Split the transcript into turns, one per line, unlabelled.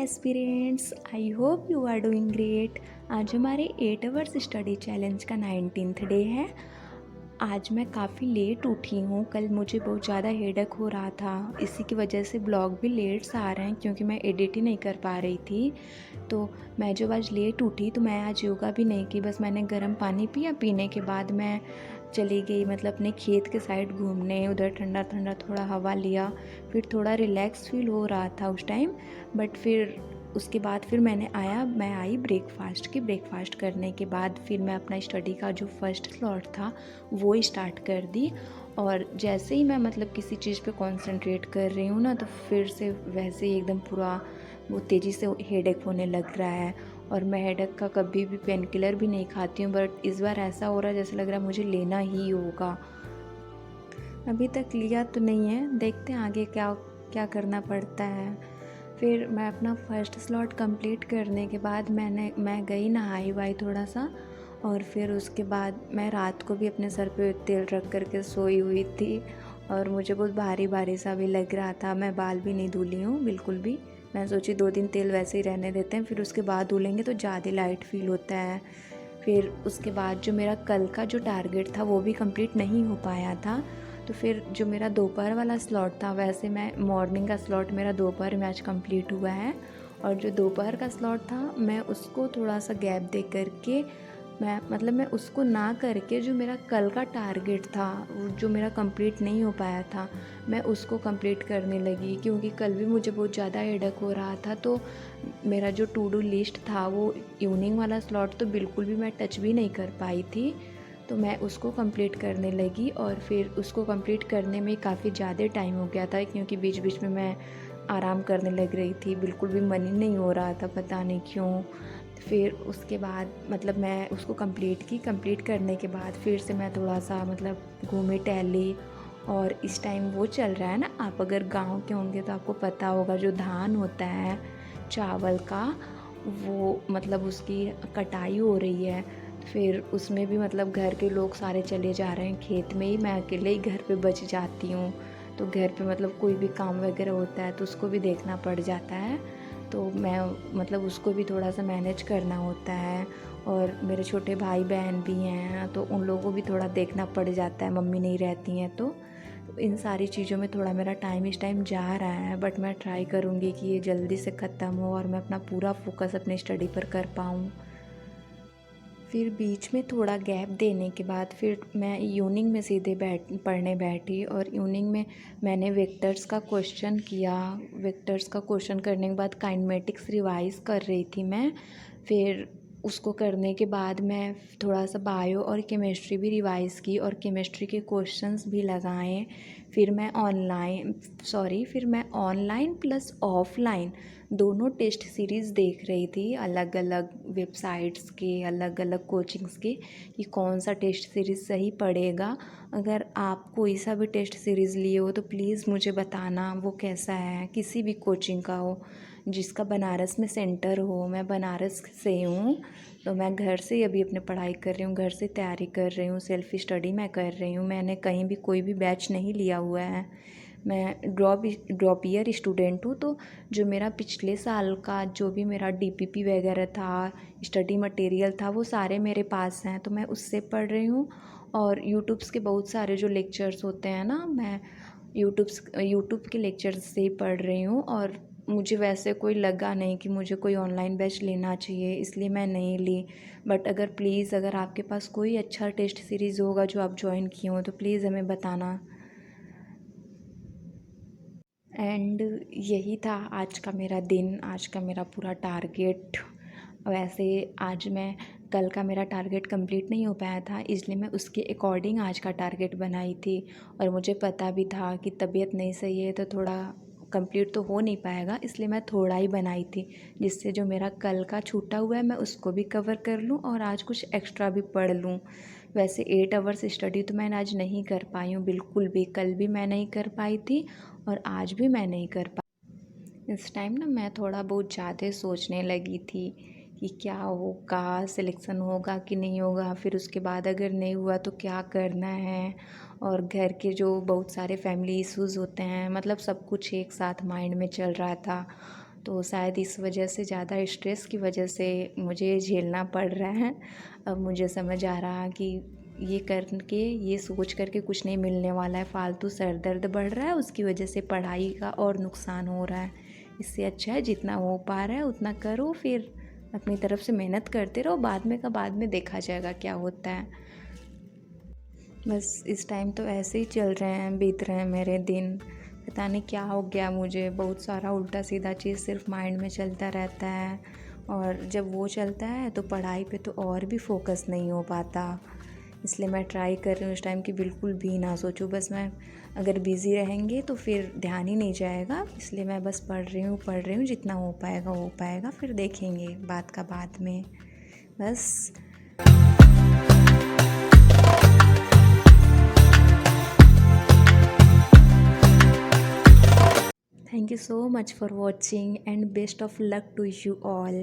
Aspirants, I hope you are doing great. आज हमारे 8 hours study challenge का 19th day है। आज मैं काफ़ी लेट उठी हूँ। कल मुझे बहुत ज़्यादा हेडेक हो रहा था, इसी की वजह से ब्लॉग भी लेट से आ रहे हैं क्योंकि मैं एडिट ही नहीं कर पा रही थी। तो मैं जब आज लेट उठी तो मैं आज योगा भी नहीं की, बस मैंने गर्म पानी पिया। पीने के बाद मैं चली गई मतलब अपने खेत के साइड घूमने। उधर ठंडा ठंडा थोड़ा हवा लिया, फिर थोड़ा रिलैक्स फील हो रहा था उस टाइम। बट फिर उसके बाद फिर मैं आई ब्रेकफ़ास्ट की। ब्रेकफ़ास्ट करने के बाद फिर मैं अपना स्टडी का जो फर्स्ट स्लॉट था वो स्टार्ट कर दी। और जैसे ही मैं मतलब किसी चीज़ पे कंसंट्रेट कर रही हूँ ना, तो फिर से वैसे ही एकदम पूरा वो तेज़ी से हेडेक होने लग रहा है। और मैं हेडेक का कभी भी पेन किलर भी नहीं खाती हूँ, बट इस बार ऐसा हो रहा है जैसे लग रहा है मुझे लेना ही होगा। अभी तक लिया तो नहीं है, देखते हैं आगे क्या क्या करना पड़ता है। फिर मैं अपना फर्स्ट स्लॉट कंप्लीट करने के बाद मैं गई नहाई वाई थोड़ा सा। और फिर उसके बाद मैं रात को भी अपने सर पे तेल रख कर के सोई हुई थी और मुझे बहुत भारी भारी सा भी लग रहा था। मैं बाल भी नहीं धुली हूँ बिल्कुल भी। मैं सोची 2 दिन तेल वैसे ही रहने देते हैं, फिर उसके बाद धुलेंगे तो ज़्यादा लाइट फील होता है। फिर उसके बाद जो मेरा कल का जो टारगेट था वो भी कंप्लीट नहीं हो पाया था। तो फिर जो मेरा दोपहर वाला स्लॉट था, वैसे मैं मॉर्निंग का स्लॉट मेरा दोपहर में आज कंप्लीट हुआ है। और जो दोपहर का स्लॉट था मैं उसको थोड़ा सा गैप दे करके मैं उसको ना करके जो मेरा कल का टारगेट था जो मेरा कंप्लीट नहीं हो पाया था, मैं उसको कंप्लीट करने लगी। क्योंकि कल भी मुझे बहुत ज़्यादा हेडेक हो रहा था, तो मेरा जो टू डू लिस्ट था वो इवनिंग वाला स्लॉट तो बिल्कुल भी मैं टच भी नहीं कर पाई थी। तो मैं उसको कंप्लीट करने लगी और फिर उसको कंप्लीट करने में काफ़ी ज़्यादा टाइम हो गया था, क्योंकि बीच बीच में मैं आराम करने लग रही थी। बिल्कुल भी मन ही नहीं हो रहा था, पता नहीं क्यों। फिर उसके बाद मतलब मैं उसको कंप्लीट करने के बाद फिर से मैं थोड़ा सा मतलब घूमी टहली। और इस टाइम वो चल रहा है ना, आप अगर गांव के होंगे तो आपको पता होगा, जो धान होता है चावल का, वो मतलब उसकी कटाई हो रही है। फिर उसमें भी मतलब घर के लोग सारे चले जा रहे हैं खेत में ही, मैं अकेले ही घर पे बच जाती हूँ। तो घर पे मतलब कोई भी काम वगैरह होता है तो उसको भी देखना पड़ जाता है। तो मैं मतलब उसको भी थोड़ा सा मैनेज करना होता है। और मेरे छोटे भाई बहन भी हैं तो उन लोगों को भी थोड़ा देखना पड़ जाता है, मम्मी नहीं रहती हैं तो इन सारी चीज़ों में थोड़ा मेरा टाइम इस टाइम जा रहा है। बट मैं ट्राई करूँगी कि ये जल्दी से ख़त्म हो और मैं अपना पूरा फोकस अपने स्टडी पर कर पाऊँ। फिर बीच में थोड़ा गैप देने के बाद फिर मैं इवनिंग में सीधे पढ़ने बैठी। और इवनिंग में मैंने वेक्टर्स का क्वेश्चन किया। वेक्टर्स का क्वेश्चन करने के बाद काइनेमेटिक्स रिवाइज़ कर रही थी मैं। फिर उसको करने के बाद मैं थोड़ा सा बायो और केमिस्ट्री भी रिवाइज़ की और केमिस्ट्री के क्वेश्चंस भी लगाए। फिर मैं ऑनलाइन प्लस ऑफलाइन दोनों टेस्ट सीरीज़ देख रही थी, अलग अलग वेबसाइट्स के, अलग अलग कोचिंग्स के, कि कौन सा टेस्ट सीरीज़ सही पड़ेगा। अगर आप कोई सा भी टेस्ट सीरीज़ लिए हो तो प्लीज़ मुझे बताना वो कैसा है, किसी भी कोचिंग का हो, जिसका बनारस में सेंटर हो। मैं बनारस से हूँ, तो मैं घर से ही अभी अपनी पढ़ाई कर रही हूँ, घर से तैयारी कर रही हूँ, सेल्फ़ स्टडी मैं कर रही हूँ। मैंने कहीं भी कोई भी बैच नहीं लिया हुआ है। मैं ड्रॉप ईयर स्टूडेंट हूँ। तो जो मेरा पिछले साल का जो भी मेरा डीपीपी वगैरह था, स्टडी मटेरियल था, वो सारे मेरे पास हैं, तो मैं उससे पढ़ रही हूँ। और यूट्यूब्स के बहुत सारे जो लेक्चर्स होते हैं ना, मैं यूट्यूब के लेक्चर्स से ही पढ़ रही हूँ। और मुझे वैसे कोई लगा नहीं कि मुझे कोई ऑनलाइन बैच लेना चाहिए, इसलिए मैं नहीं ली। बट अगर आपके पास कोई अच्छा टेस्ट सीरीज़ होगा जो आप ज्वाइन किए हो तो प्लीज़ हमें बताना। एंड यही था आज का मेरा दिन, आज का मेरा पूरा टारगेट। वैसे आज मैं कल का मेरा टारगेट कंप्लीट नहीं हो पाया था, इसलिए मैं उसके अकॉर्डिंग आज का टारगेट बनाई थी। और मुझे पता भी था कि तबीयत नहीं सही है तो थोड़ा कंप्लीट तो हो नहीं पाएगा, इसलिए मैं थोड़ा ही बनाई थी, जिससे जो मेरा कल का छूटा हुआ है मैं उसको भी कवर कर लूँ और आज कुछ एक्स्ट्रा भी पढ़ लूँ। वैसे 8 आवर्स स्टडी तो मैंने आज नहीं कर पाई हूँ बिल्कुल भी, कल भी मैं नहीं कर पाई थी और आज भी मैं नहीं कर पाई। इस टाइम ना मैं थोड़ा बहुत ज़्यादा सोचने लगी थी कि क्या होगा, सिलेक्शन होगा कि नहीं होगा, फिर उसके बाद अगर नहीं हुआ तो क्या करना है। और घर के जो बहुत सारे फैमिली इश्यूज़ होते हैं, मतलब सब कुछ एक साथ माइंड में चल रहा था। तो शायद इस वजह से ज़्यादा स्ट्रेस की वजह से मुझे झेलना पड़ रहा है। अब मुझे समझ आ रहा कि ये करके ये सोच कर के कुछ नहीं मिलने वाला है, फालतू सर दर्द बढ़ रहा है, उसकी वजह से पढ़ाई का और नुकसान हो रहा है। इससे अच्छा है जितना हो पा रहा है उतना करो, फिर अपनी तरफ से मेहनत करते रहो, बाद में देखा जाएगा क्या होता है। बस इस टाइम तो ऐसे ही चल रहे हैं, बीत रहे हैं मेरे दिन। पता नहीं क्या हो गया मुझे, बहुत सारा उल्टा सीधा चीज़ सिर्फ माइंड में चलता रहता है, और जब वो चलता है तो पढ़ाई पे तो और भी फोकस नहीं हो पाता। इसलिए मैं ट्राई कर रही हूँ इस टाइम कि बिल्कुल भी ना सोचूं। बस मैं अगर बिज़ी रहेंगे तो फिर ध्यान ही नहीं जाएगा, इसलिए मैं बस पढ़ रही हूँ, जितना हो पाएगा, फिर देखेंगे बात का बाद में। बस। Thank you so much for watching and best of luck to you all.